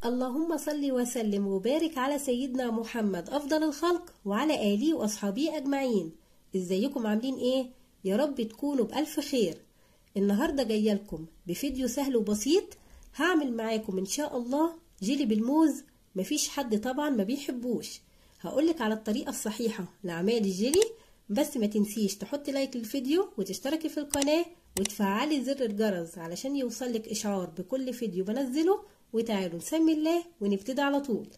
اللهم صل وسلم وبارك على سيدنا محمد أفضل الخلق وعلى آله وأصحابه أجمعين. ازيكم عاملين ايه؟ يا رب تكونوا بألف خير. النهاردة جاية لكم بفيديو سهل وبسيط. هعمل معاكم ان شاء الله جيلي بالموز. مفيش حد طبعا ما بيحبوش. هقولك على الطريقة الصحيحة لعمل الجيلي، بس ما تنسيش تحط لايك للفيديو وتشتركي في القناة وتفعلي زر الجرس علشان يوصلك اشعار بكل فيديو بنزله. وتعالوا نسمي الله ونبتدي على طول.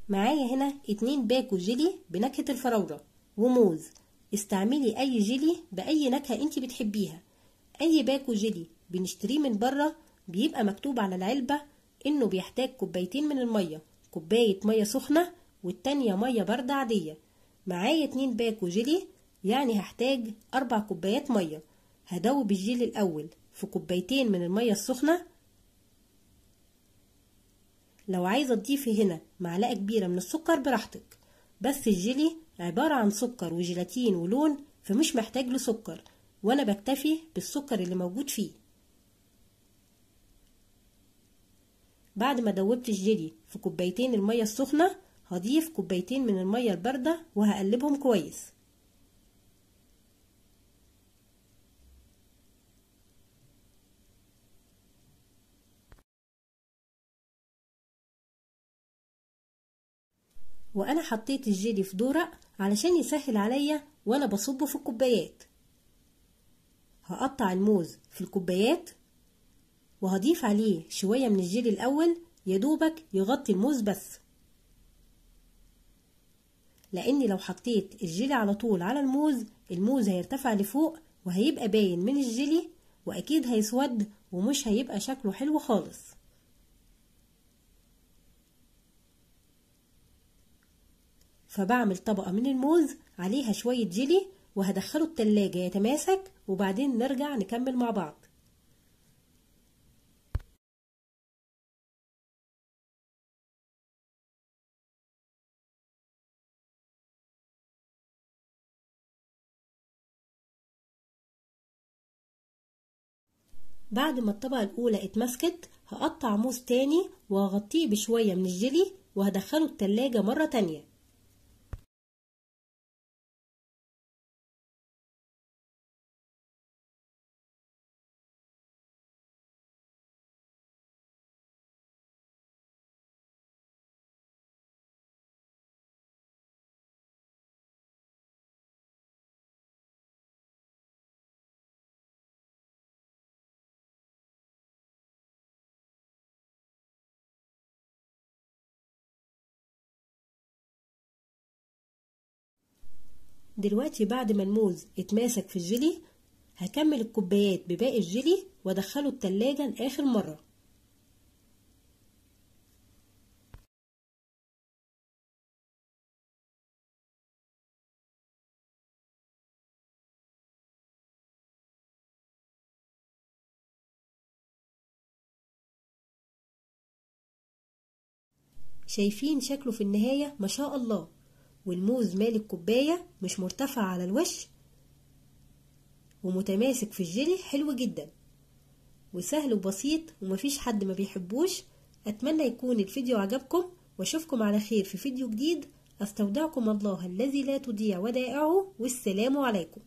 معايا هنا 2 باكو جيلي بنكهة الفراولة وموز. استعملي اي جيلي باي نكهة انت بتحبيها. اي باكو جيلي بنشتريه من بره بيبقى مكتوب على العلبة انه بيحتاج كوبايتين من المية، كوباية مية سخنة والتانية مية باردة عادية. معايا 2 باكو جيلي يعني هحتاج 4 كوبايات مية. هدوب الجيلي الاول في كوبايتين من المية السخنة. لو عايزة تضيفي هنا معلقة كبيرة من السكر براحتك، بس الجيلي عبارة عن سكر وجيلاتين ولون فمش محتاج له سكر، وانا بكتفي بالسكر اللي موجود فيه. بعد ما دوبت الجيلي في كوبايتين المية السخنة هضيف كوبايتين من المية الباردة وهقلبهم كويس. وانا حطيت الجيلي في دورق علشان يسهل عليا وانا بصبه في الكوبايات. هقطع الموز في الكوبايات وهضيف عليه شوية من الجيلي الاول يدوبك يغطي الموز بس، لاني لو حطيت الجيلي على طول على الموز هيرتفع لفوق وهيبقى باين من الجيلي واكيد هيسود ومش هيبقى شكله حلو خالص. فبعمل طبقة من الموز عليها شوية جيلي وهدخله التلاجة يتماسك وبعدين نرجع نكمل مع بعض. بعد ما الطبقة الأولى اتمسكت هقطع موز تاني وهغطيه بشوية من الجيلي وهدخله التلاجة مرة تانية. دلوقتي بعد ما الموز اتماسك في الجيلي هكمل الكوبايات بباقي الجيلي وادخله التلاجة لآخر مرة. شايفين شكله في النهاية ما شاء الله، والموز مالي الكوباية مش مرتفع على الوش ومتماسك في الجيلي حلو جدا وسهل وبسيط ومفيش حد ما بيحبوش. اتمنى يكون الفيديو عجبكم واشوفكم على خير في فيديو جديد. استودعكم الله الذي لا تضيع ودائعه، والسلام عليكم.